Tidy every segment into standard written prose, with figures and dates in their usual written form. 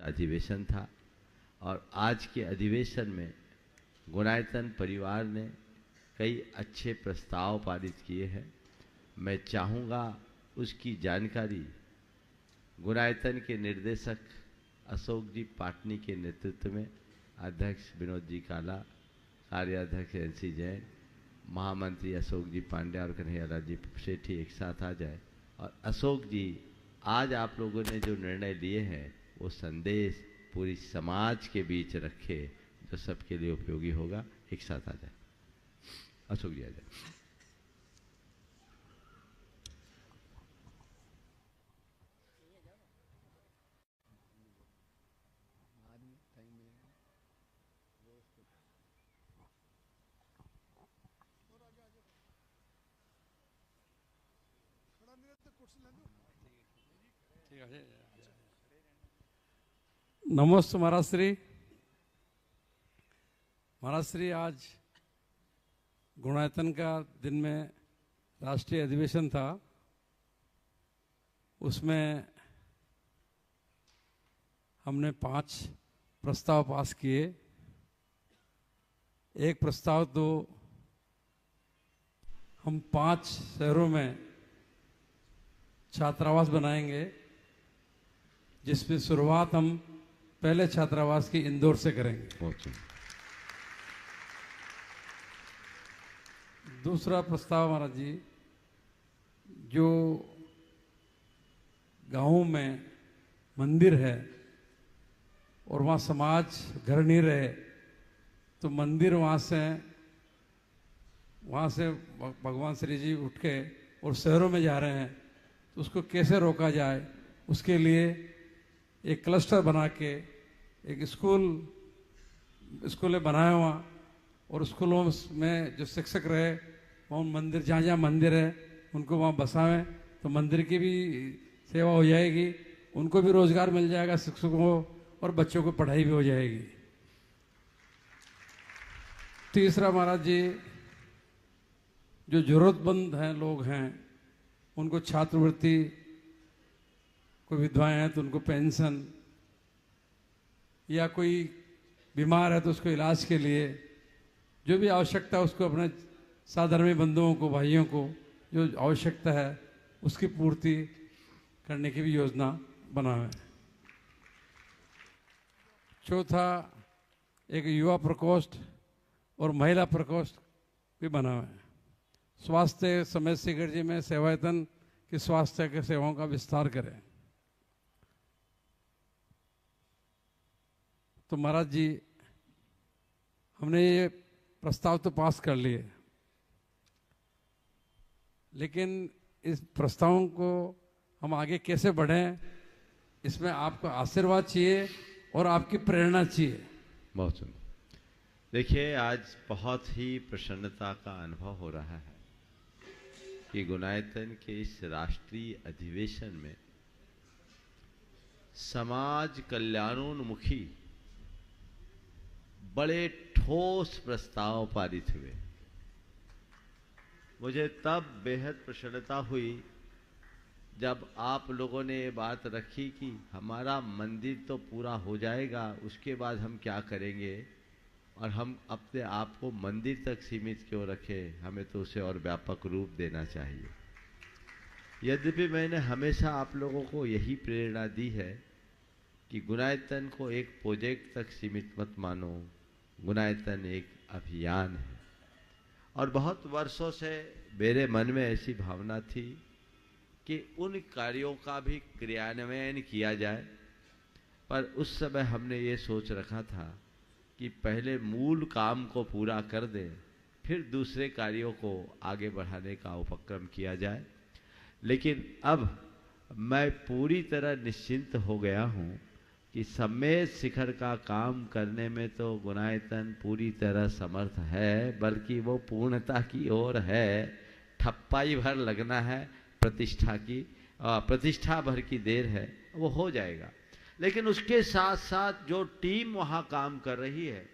अधिवेशन था और आज के अधिवेशन में गुणायतन परिवार ने कई अच्छे प्रस्ताव पारित किए हैं। मैं चाहूँगा उसकी जानकारी गुणायतन के निर्देशक अशोक जी पाटनी के नेतृत्व में अध्यक्ष विनोद जी काला, कार्याध्यक्ष NC जैन, महामंत्री अशोक जी पांडे और कन्हैयालाल जी सेठी एक साथ आ जाए और अशोक जी आज आप लोगों ने जो निर्णय लिए हैं वो संदेश पूरी समाज के बीच रखे जो सबके लिए उपयोगी होगा। एक साथ आ जाए, अशोक जी आ जाए। नमस्ते महाराज श्री। महाराज श्री, आज गुणायतन का दिन में राष्ट्रीय अधिवेशन था। उसमें हमने 5 प्रस्ताव पास किए। एक प्रस्ताव तो हम 5 शहरों में छात्रावास बनाएंगे, जिसमें शुरुआत हम पहले छात्रावास की इंदौर से करेंगे। दूसरा प्रस्ताव महाराज जी, जो गाँव में मंदिर है और वहाँ समाज घर नहीं रहे तो मंदिर वहाँ से भगवान श्री जी उठ के और शहरों में जा रहे हैं, तो उसको कैसे रोका जाए, उसके लिए एक क्लस्टर बना के एक स्कूलें बनाए हुआ और स्कूलों में जो शिक्षक रहे वहाँ मंदिर, जहाँ जहाँ मंदिर है उनको वहाँ बसावें, तो मंदिर की भी सेवा हो जाएगी, उनको भी रोजगार मिल जाएगा, शिक्षकों को, और बच्चों को पढ़ाई भी हो जाएगी। तीसरा महाराज जी, जो जरूरतमंद हैं लोग हैं उनको छात्रवृत्ति, कोई विधवाएं हैं तो उनको पेंशन, या कोई बीमार है तो उसको इलाज के लिए जो भी आवश्यकता है उसको अपने साधर्मी बंधुओं को, भाइयों को जो आवश्यकता है उसकी पूर्ति करने की भी योजना बनाए। चौथा, एक युवा प्रकोष्ठ और महिला प्रकोष्ठ भी बनाए। स्वास्थ्य समय शिखर जी में सेवायतन की स्वास्थ्य के सेवाओं का विस्तार करें। तो महाराज जी, हमने ये प्रस्ताव तो पास कर लिए, लेकिन इस प्रस्तावों को हम आगे कैसे बढ़ें, इसमें आपका आशीर्वाद चाहिए और आपकी प्रेरणा चाहिए। बहुत सुंदर। देखिए, आज बहुत ही प्रसन्नता का अनुभव हो रहा है कि गुणायतन के इस राष्ट्रीय अधिवेशन में समाज कल्याणोन्मुखी बड़े ठोस प्रस्ताव पारित हुए। मुझे तब बेहद प्रसन्नता हुई जब आप लोगों ने ये बात रखी कि हमारा मंदिर तो पूरा हो जाएगा, उसके बाद हम क्या करेंगे, और हम अपने आप को मंदिर तक सीमित क्यों रखें, हमें तो उसे और व्यापक रूप देना चाहिए। यद्यपि मैंने हमेशा आप लोगों को यही प्रेरणा दी है कि गुणायतन को एक प्रोजेक्ट तक सीमित मत मानो, गुणायतन एक अभियान है। और बहुत वर्षों से मेरे मन में ऐसी भावना थी कि उन कार्यों का भी क्रियान्वयन किया जाए, पर उस समय हमने ये सोच रखा था कि पहले मूल काम को पूरा कर दें, फिर दूसरे कार्यों को आगे बढ़ाने का उपक्रम किया जाए। लेकिन अब मैं पूरी तरह निश्चिंत हो गया हूँ कि सम्मेद शिखर का काम करने में तो गुणायतन पूरी तरह समर्थ है, बल्कि वो पूर्णता की ओर है। ठप्पाई भर लगना है, प्रतिष्ठा भर की देर है, वो हो जाएगा। लेकिन उसके साथ साथ जो टीम वहाँ काम कर रही है,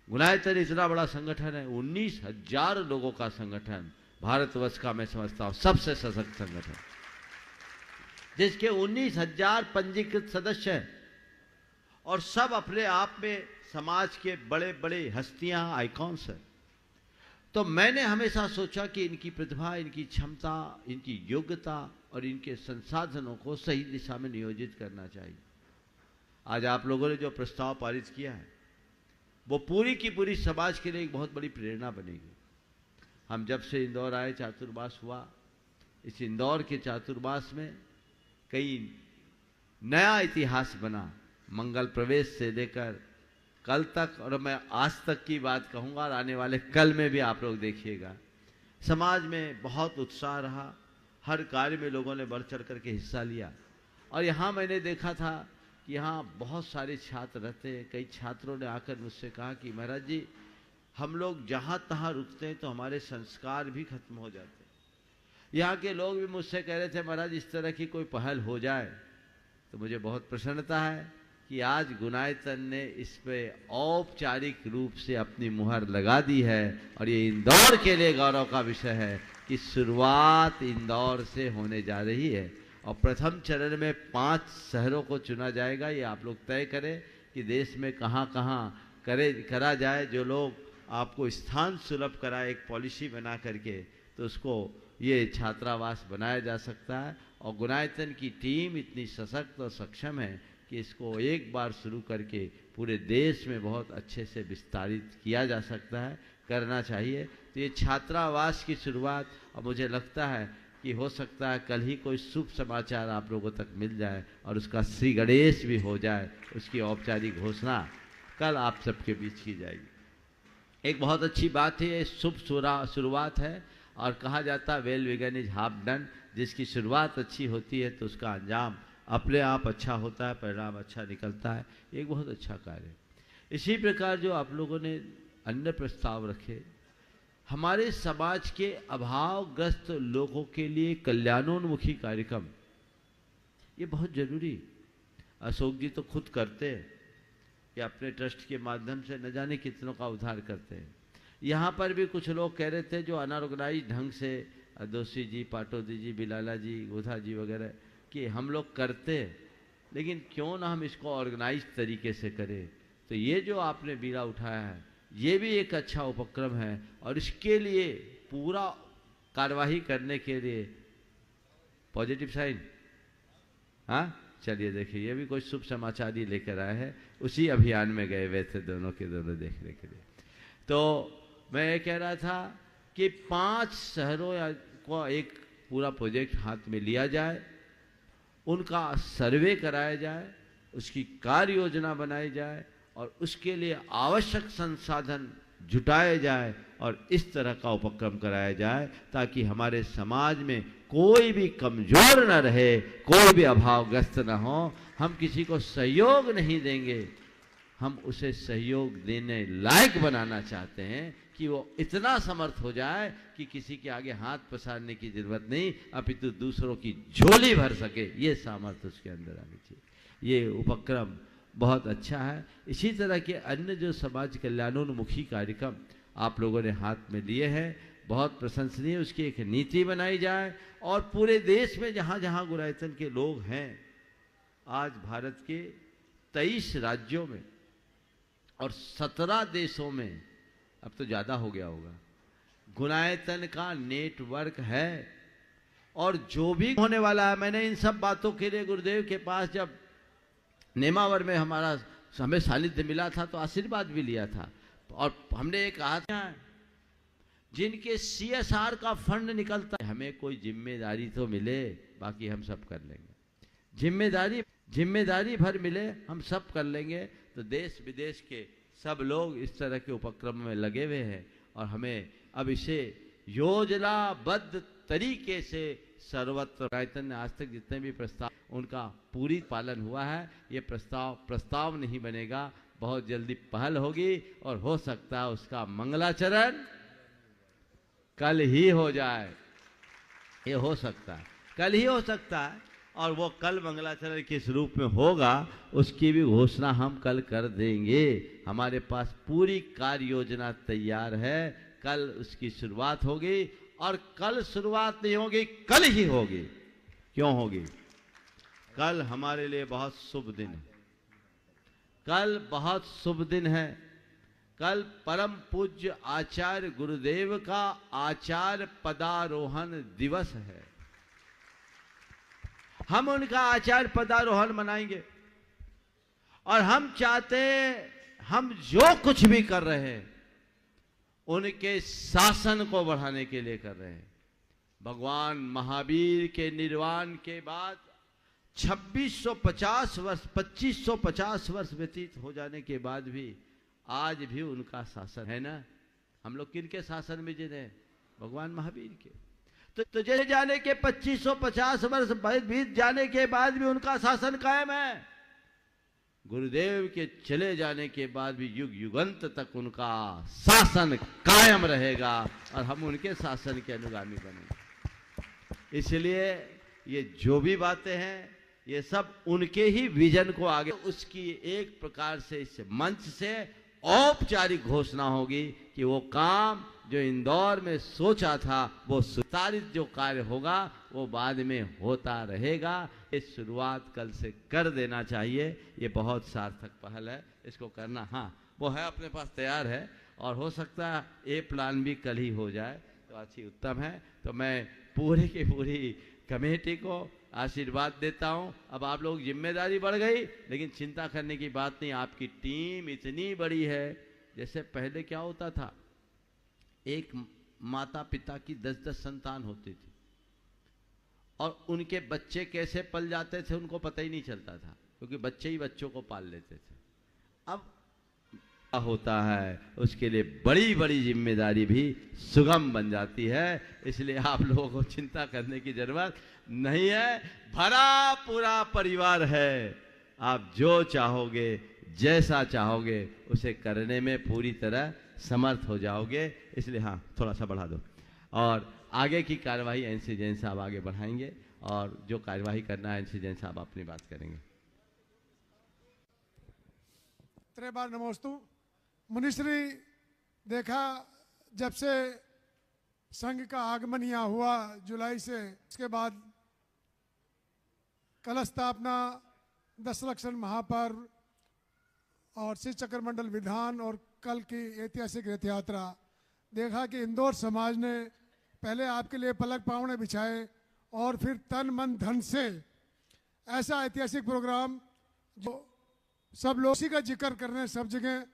गुणायतन इतना बड़ा संगठन है, 19,000 लोगों का संगठन, भारतवर्ष का मैं समझता हूँ सबसे सशक्त संगठन, जिसके 19,000 पंजीकृत सदस्य हैं और सब अपने आप में समाज के बड़े बड़े हस्तियां, आइकॉन्स हैं। तो मैंने हमेशा सोचा कि इनकी प्रतिभा, इनकी क्षमता, इनकी योग्यता और इनके संसाधनों को सही दिशा में नियोजित करना चाहिए। आज आप लोगों ने जो प्रस्ताव पारित किया है वो पूरी की पूरी समाज के लिए एक बहुत बड़ी प्रेरणा बनेगी। हम जब से इंदौर आए, चातुर्मास हुआ, इस इंदौर के चातुर्मास में कई नया इतिहास बना, मंगल प्रवेश से लेकर कल तक, और मैं आज तक की बात कहूँगा और आने वाले कल में भी आप लोग देखिएगा। समाज में बहुत उत्साह रहा, हर कार्य में लोगों ने बढ़ चढ़ करके हिस्सा लिया। और यहाँ मैंने देखा था कि यहाँ बहुत सारे छात्र रहते हैं। कई छात्रों ने आकर मुझसे कहा कि महाराज जी, हम लोग जहाँ तहाँ रुकते हैं तो हमारे संस्कार भी खत्म हो जाते हैं। यहाँ के लोग भी मुझसे कह रहे थे महाराज इस तरह की कोई पहल हो जाए। तो मुझे बहुत प्रसन्नता है कि आज गुनायतन ने इस पे औपचारिक रूप से अपनी मुहर लगा दी है। और ये इंदौर के लिए गौरव का विषय है कि शुरुआत इंदौर से होने जा रही है। और प्रथम चरण में 5 शहरों को चुना जाएगा। ये आप लोग तय करें कि देश में कहाँ कहाँ करा जाए। जो लोग आपको स्थान सुलभ कराए, एक पॉलिसी बना करके, तो उसको ये छात्रावास बनाया जा सकता है। और गुनायतन की टीम इतनी सशक्त और सक्षम है कि इसको एक बार शुरू करके पूरे देश में बहुत अच्छे से विस्तारित किया जा सकता है, करना चाहिए। तो ये छात्रावास की शुरुआत, और मुझे लगता है कि हो सकता है कल ही कोई शुभ समाचार आप लोगों तक मिल जाए और उसका श्री गणेश भी हो जाए। उसकी औपचारिक घोषणा कल आप सबके बीच की जाएगी। एक बहुत अच्छी बात है, ये शुभ शुरुआत है। और कहा जाता है well begun is half done. जिसकी शुरुआत अच्छी होती है तो उसका अंजाम अपने आप अच्छा होता है, परिणाम अच्छा निकलता है। एक बहुत अच्छा कार्य है। इसी प्रकार जो आप लोगों ने अन्य प्रस्ताव रखे, हमारे समाज के अभावग्रस्त लोगों के लिए कल्याणोन्मुखी कार्यक्रम, ये बहुत जरूरी। अशोक जी तो खुद करते हैं कि अपने ट्रस्ट के माध्यम से न जाने कितनों का उद्धार करते हैं। यहाँ पर भी कुछ लोग कह रहे थे जो अनऑर्गेनाइज ढंग से, दोषी जी, पाटोदी जी, बिलाला जी, गोधा जी वगैरह, कि हम लोग करते, लेकिन क्यों ना हम इसको ऑर्गेनाइज तरीके से करें। तो ये जो आपने बीड़ा उठाया है, ये भी एक अच्छा उपक्रम है। और इसके लिए पूरा कार्यवाही करने के लिए पॉजिटिव साइन, हाँ चलिए देखिए, ये भी कोई शुभ समाचार ही लेकर आए हैं। उसी अभियान में गए हुए थे दोनों के दोनों देखने के लिए। तो मैं ये कह रहा था कि 5 शहरों को एक पूरा प्रोजेक्ट हाथ में लिया जाए, उनका सर्वे कराया जाए, उसकी कार्य योजना बनाई जाए और उसके लिए आवश्यक संसाधन जुटाए जाए और इस तरह का उपक्रम कराया जाए ताकि हमारे समाज में कोई भी कमजोर न रहे, कोई भी अभावग्रस्त न हो। हम किसी को सहयोग नहीं देंगे, हम उसे सहयोग देने लायक बनाना चाहते हैं कि वो इतना समर्थ हो जाए कि किसी के आगे हाथ पसारने की जरूरत नहीं, अपितु दूसरों की झोली भर सके। ये सामर्थ्य उसके अंदर आनी चाहिए। ये उपक्रम बहुत अच्छा है। इसी तरह के अन्य जो समाज कल्याणोन्मुखी कार्यक्रम आप लोगों ने हाथ में लिए हैं, बहुत प्रशंसनीय। उसकी एक नीति बनाई जाए और पूरे देश में जहाँ जहाँ गुनायतन के लोग हैं, आज भारत के 23 राज्यों में और 17 देशों में, अब तो ज़्यादा हो गया होगा, गुनायतन का नेटवर्क है। और जो भी होने वाला है, मैंने इन सब बातों के लिए गुरुदेव के पास जब नेमावर में हमें सानिध्य मिला था तो आशीर्वाद भी लिया था। और हमने ये कहा था जिनके CSR का फंड निकलता है, हमें कोई जिम्मेदारी तो मिले, बाकी हम सब कर लेंगे। जिम्मेदारी भर मिले, हम सब कर लेंगे। तो देश विदेश के सब लोग इस तरह के उपक्रम में लगे हुए हैं और हमें अब इसे योजनाबद्ध तरीके से सर्वत्र गुनायतन ने आज तक जितने भी प्रस्ताव, उनका पूरी पालन हुआ है। ये प्रस्ताव नहीं बनेगा, बहुत जल्दी पहल होगी और हो सकता है उसका मंगलाचरण कल ही हो जाए। ये हो सकता है, कल ही हो सकता है। और वो कल मंगलाचरण किस रूप में होगा उसकी भी घोषणा हम कल कर देंगे। हमारे पास पूरी कार्य योजना तैयार है। कल उसकी शुरुआत होगी और कल शुरुआत नहीं होगी, कल ही होगी। क्यों होगी? कल हमारे लिए बहुत शुभ दिन है। कल बहुत शुभ दिन है। कल परम पूज्य आचार्य गुरुदेव का आचार्य पदारोहण दिवस है। हम उनका आचार्य पदारोहण मनाएंगे और हम चाहते हैं, हम जो कुछ भी कर रहे हैं उनके शासन को बढ़ाने के लिए कर रहे हैं। भगवान महावीर के निर्वाण के बाद 2650 वर्ष 2550 वर्ष व्यतीत हो जाने के बाद भी आज भी उनका शासन है ना। हम लोग किनके शासन में जिन हैं? भगवान महावीर के। तो जैसे जाने के 2550 वर्ष बीत जाने के बाद भी उनका शासन कायम है। गुरुदेव के चले जाने के बाद भी युग युगंत तक उनका शासन कायम रहेगा और हम उनके शासन के अनुगामी बनेंगे। इसलिए ये जो भी बातें हैं ये सब उनके ही विजन को आगे, उसकी एक प्रकार से इस मंच से औपचारिक घोषणा होगी कि वो काम जो इंदौर में सोचा था वो सुचारित जो कार्य होगा वो बाद में होता रहेगा। इस शुरुआत कल से कर देना चाहिए। ये बहुत सार्थक पहल है, इसको करना हाँ वो है अपने पास तैयार है और हो सकता है ये प्लान भी कल ही हो जाए तो अच्छी उत्तम है। तो मैं पूरी की पूरी कमेटी को आशीर्वाद देता हूं। अब आप लोग जिम्मेदारी बढ़ गई, लेकिन चिंता करने की बात नहीं। आपकी टीम इतनी बड़ी है। जैसे पहले क्या होता था, एक माता पिता की 10-10 संतान होती थी और उनके बच्चे कैसे पल जाते थे उनको पता ही नहीं चलता था, क्योंकि बच्चे ही बच्चों को पाल लेते थे। अब होता है उसके लिए बड़ी बड़ी जिम्मेदारी भी सुगम बन जाती है। इसलिए आप लोगों को चिंता करने की जरूरत नहीं है। भरा पूरा परिवार है। आप जो चाहोगे जैसा चाहोगे उसे करने में पूरी तरह समर्थ हो जाओगे। इसलिए हाँ थोड़ा सा बढ़ा दो और आगे की कार्यवाही एनसी जैन साहब आगे बढ़ाएंगे और जो कार्यवाही करना है एनसी जैन साहब अपनी बात करेंगे। त्रे बार नमोस्तु। मुनिश्री देखा जब से संघ का आगमन यहाँ हुआ जुलाई से, इसके बाद कलश स्थापना, 10 लक्षण महापर्व और श्री चक्र मंडल विधान और कल की ऐतिहासिक रथ यात्रा, देखा कि इंदौर समाज ने पहले आपके लिए पलक पावने बिछाए और फिर तन मन धन से ऐसा ऐतिहासिक प्रोग्राम जो सब लोग इसी का जिक्र कर रहे हैं सब जगह।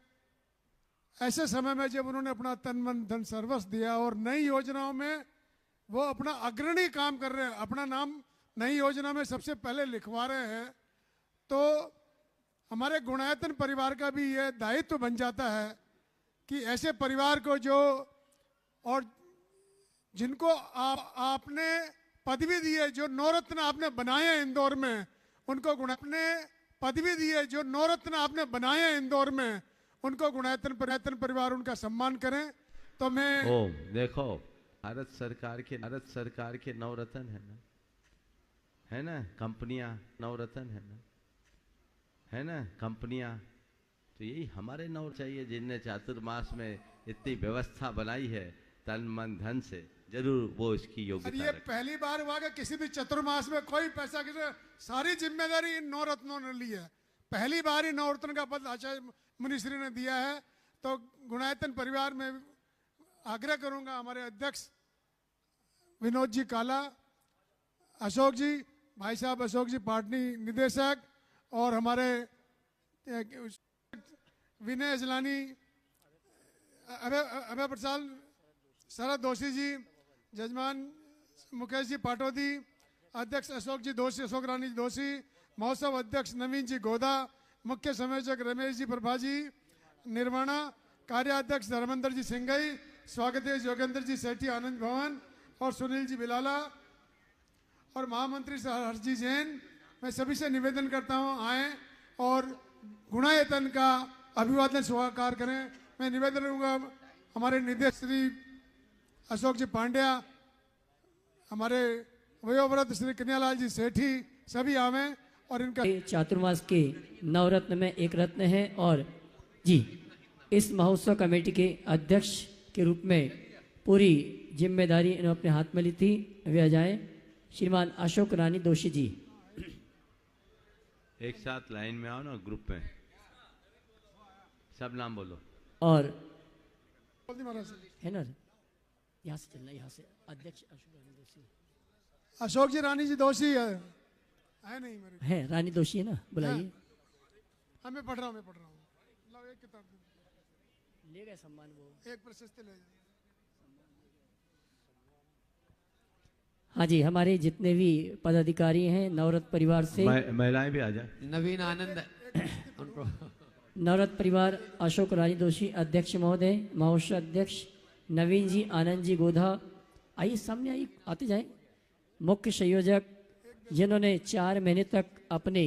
ऐसे समय में जब उन्होंने अपना तन मन धन सर्वस्व दिया और नई योजनाओं में वो अपना अग्रणी काम कर रहे हैं, अपना नाम नई योजना में सबसे पहले लिखवा रहे हैं, तो हमारे गुणायतन परिवार का भी ये दायित्व बन जाता है कि ऐसे परिवार को जो और जिनको आपने पदवी दी है, जो नवरत्न आपने बनाए हैं इंदौर में, उनको अपने पदवी दी है, जो नवरत्न आपने बनाए हैं इंदौर में, उनको गुणायतन परिवार उनका सम्मान करें। तो मैं देखो भारत सरकार के नवरत्न है ना कंपनियां, नवरत्न है ना कंपनियां, तो यही हमारे नव चाहिए जिनने चातुर्मास में इतनी व्यवस्था बनाई है तन मन धन से, जरूर वो इसकी योग्यता। ये पहली बार हुआ कि किसी भी चतुर्मास में कोई पैसा सारी जिम्मेदारी इन नवरत्नों ने ली है। पहली बार ही नवरत्न का पद आचार्य मुनिश्री ने दिया है। तो गुणायतन परिवार में आग्रह करूंगा हमारे अध्यक्ष विनोद जी काला, अशोक जी, भाई साहब अशोक जी पाटनी निदेशक, और हमारे विनय अजलानी, अभय प्रसाद, शरद दोषी जी, जजमान मुकेश जी पाटोदी, अध्यक्ष अशोक जी दोषी, अशोक रानी दोषी, महोत्सव अध्यक्ष नवीन जी गोदा, मुख्य संयोजक रमेश जी प्रभा जी निर्वाणा, कार्याध्यक्ष धर्मेंद्र जी सिंगई, स्वागत योगेंद्र जी सेठी आनंद भवन और सुनील जी बिलाला और महामंत्री हर्ष जी जैन। मैं सभी से निवेदन करता हूं आए और गुणायतन का अभिवादन स्वीकार करें। मैं निवेदन करूंगा हमारे निदेशक श्री अशोक जी पांड्या, हमारे वयोवृद्ध श्री कन्यालाल जी सेठी, सभी आवे और इनका चातुर्मास के नवरत्न में एक रत्न है। और जी इस महोत्सव कमेटी के अध्यक्ष के रूप में पूरी जिम्मेदारी इन्होंने अपने हाथ में ली थी। वे आ जाए श्रीमान अशोक रानी दोषी जी। एक साथ लाइन में आओ ना, ग्रुप में सब नाम बोलो। और बोल दी महाराज। है ना, यहाँ से चलना, यहाँ से अध्यक्ष अशोक रानी दोषी अशोक जी रानी जी दोषी है नहीं मेरे है, रानी दोषी है ना, बुलाइए। हाँ मैं पढ़ रहा हूँ लो एक किताब ले गए सम्मान वो। एक प्रशस्ति ले जाइए। हाँ जी, हमारे जितने भी पदाधिकारी हैं नवरत्न परिवार से, महिलाएं भी आ जाए। नवीन आनंद उनको नवरत्न परिवार अशोक रानी दोषी अध्यक्ष महोदय, महोत्सव अध्यक्ष नवीन जी, आनंद जी गोधा, आइए सामने आइए, आते जाए। मुख्य संयोजक जिन्होंने 4 महीने तक अपने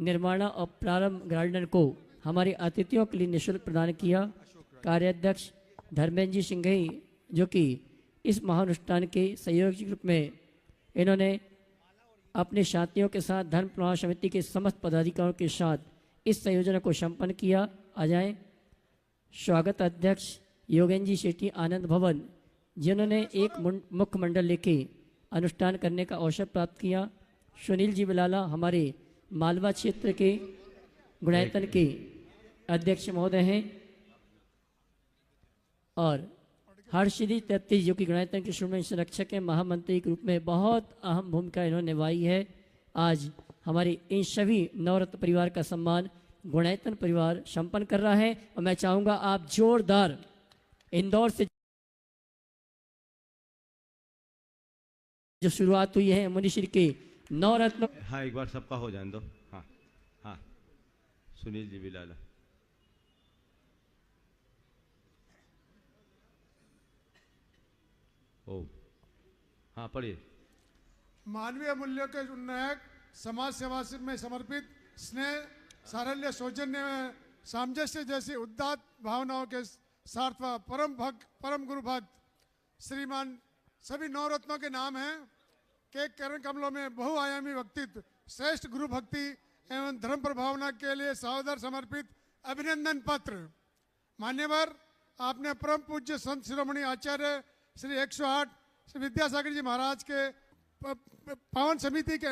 निर्माण और प्रारंभ गार्डन को हमारे अतिथियों के लिए निःशुल्क प्रदान किया, कार्याध्यक्ष धर्मेंद्र जी सिंघई, जो कि इस महानुष्ठान के सहयोग के रूप में इन्होंने अपने साथियों के साथ धर्म प्रवाह समिति के समस्त पदाधिकारियों के साथ इस संयोजन को संपन्न किया। आ जाएं। स्वागत अध्यक्ष योगेंद्र जी शेट्टी आनंद भवन, जिन्होंने एक मुख्य मंडल लेके अनुष्ठान करने का अवसर प्राप्त किया। सुनील जी बिलाला हमारे मालवा क्षेत्र के गुणायतन के अध्यक्ष महोदय हैं, और हर्षदी तत्ती जो कि गुणायतन के श्रोमणी संरक्षक के महामंत्री के रूप में बहुत अहम भूमिका इन्होंने निभाई है। आज हमारे इन सभी नवरत्न परिवार का सम्मान गुणायतन परिवार संपन्न कर रहा है, और मैं चाहूंगा आप जोरदार इंदौर से जो शुरुआत हुई है मुनिश्री के नवरत्न। हाँ एक बार सबका हो जाने दो। हाँ हाँ सुनील जी बिलाला। ओ हाँ पढ़िए। मानवीय मूल्यों के उन्नयक, समाज सेवा में समर्पित, स्नेह, सारल्य, सौजन्य में सामंजस्य जैसी उदात्त भावनाओं के सार्थवा परम गुरु भक्त श्रीमान सभी नवरत्नों के नाम हैं के करण कमलों में बहुआयामी व्यक्तित्व, श्रेष्ठ गुरु भक्ति एवं धर्म प्रभावना के लिए सादर समर्पित अभिनंदन पत्र। मान्यवर, आपने परम पूज्य संत शिरोमणि आचार्य श्री 108 श्री विद्यासागर जी महाराज के पावन समिति के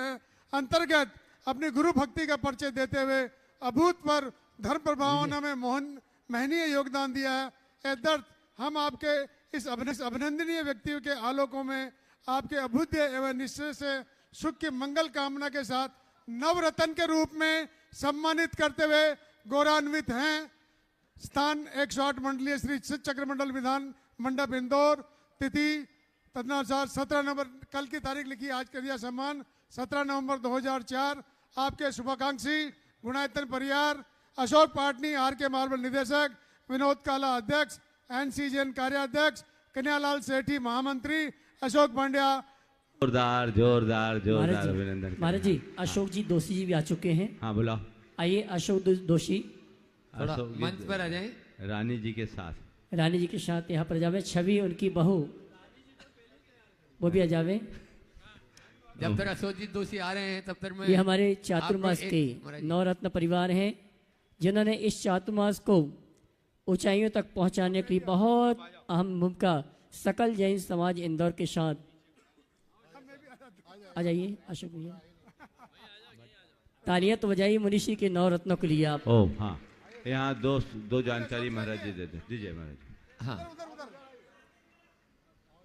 अंतर्गत अपनी गुरु भक्ति का परिचय देते हुए अभूतपूर्व धर्म प्रभावना में महनीय योगदान दिया है। एदर्थ हम आपके इस अभिनंदनीय व्यक्तियों के आलोकों में आपके अभुद्य एवं निश्चय से सुख की मंगल कामना के साथ नवरत्न के रूप में सम्मानित करते हुए गौरवान्वित हैं। स्थान 108 मंडलीय श्री चक्र मंडल विधान मंडप इंदौर, तिथि तदनुसार 17 नवंबर, कल की तारीख लिखी, आज कर दिया सम्मान 17 नवंबर 2004। आपके शुभाकांक्षी गुणायतन परिवार अशोक पाटनी, आर के मार्बल निदेशक, विनोद काला अध्यक्ष, NCGN कार्याध्यक्ष, कन्यालाल सेठी महामंत्री, अशोक पांड्या। जोरदार जोरदार जोरदार अभिनंदन। महाराज जी अशोक जी दोषी जी भी आ चुके हैं। हाँ बुलाओ। आइए अशोक दोषी थोड़ा मंच पर आ जाएं। रानी जी के साथ, रानी जी के साथ यहाँ पर जावे। छवि उनकी बहू वो भी आ जावे। जब तक अशोक जी दोषी आ रहे हैं तब तक मैं ये हमारे चातुर्मास के नवरत्न परिवार हैं, जिन्होंने इस चातुर्मास को ऊंचाइयों तक पहुंचाने के लिए बहुत अहम भूमिका सकल जैन समाज इंदौर के साथ। आ जाइए अशोक भैया, तालियां तो बजाइए मुनिशी के नवरत्नों के लिए आप। ओ हाँ, यहाँ दो जानकारी महाराज जी देते दीजिए महाराज। हाँ,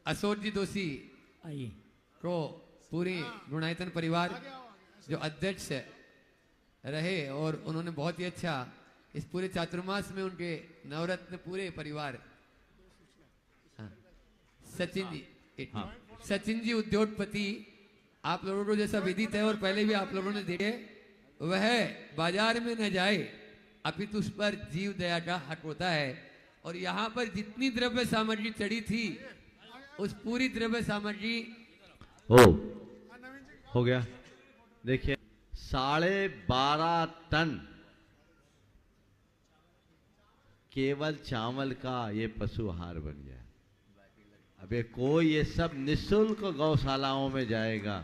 अशोक जी दोषी आइए। को पूरी गुणायतन परिवार जो अध्यक्ष रहे और उन्होंने बहुत ही अच्छा इस पूरे चातुर्मास में उनके नवरत्न पूरे परिवार। हाँ, सचिन जी उद्योगपति, आप लोगों को जैसा विदित है और पहले भी आप लोगों ने देखे, वह बाजार में न जाए अपितु उस पर जीव दया का हक होता है। और यहाँ पर जितनी द्रव्य सामग्री चढ़ी थी उस पूरी द्रव्य सामग्री हो गया। देखिए 12.5 टन केवल चावल का ये पशु आहार बन गया। अबे कोई ये सब निःशुल्क गौशालाओं में जाएगा।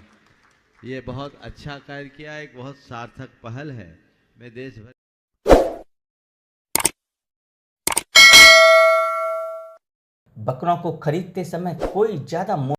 ये बहुत अच्छा कार्य किया, एक बहुत सार्थक पहल है। मैं देश भर बकरों को खरीदते समय कोई ज्यादा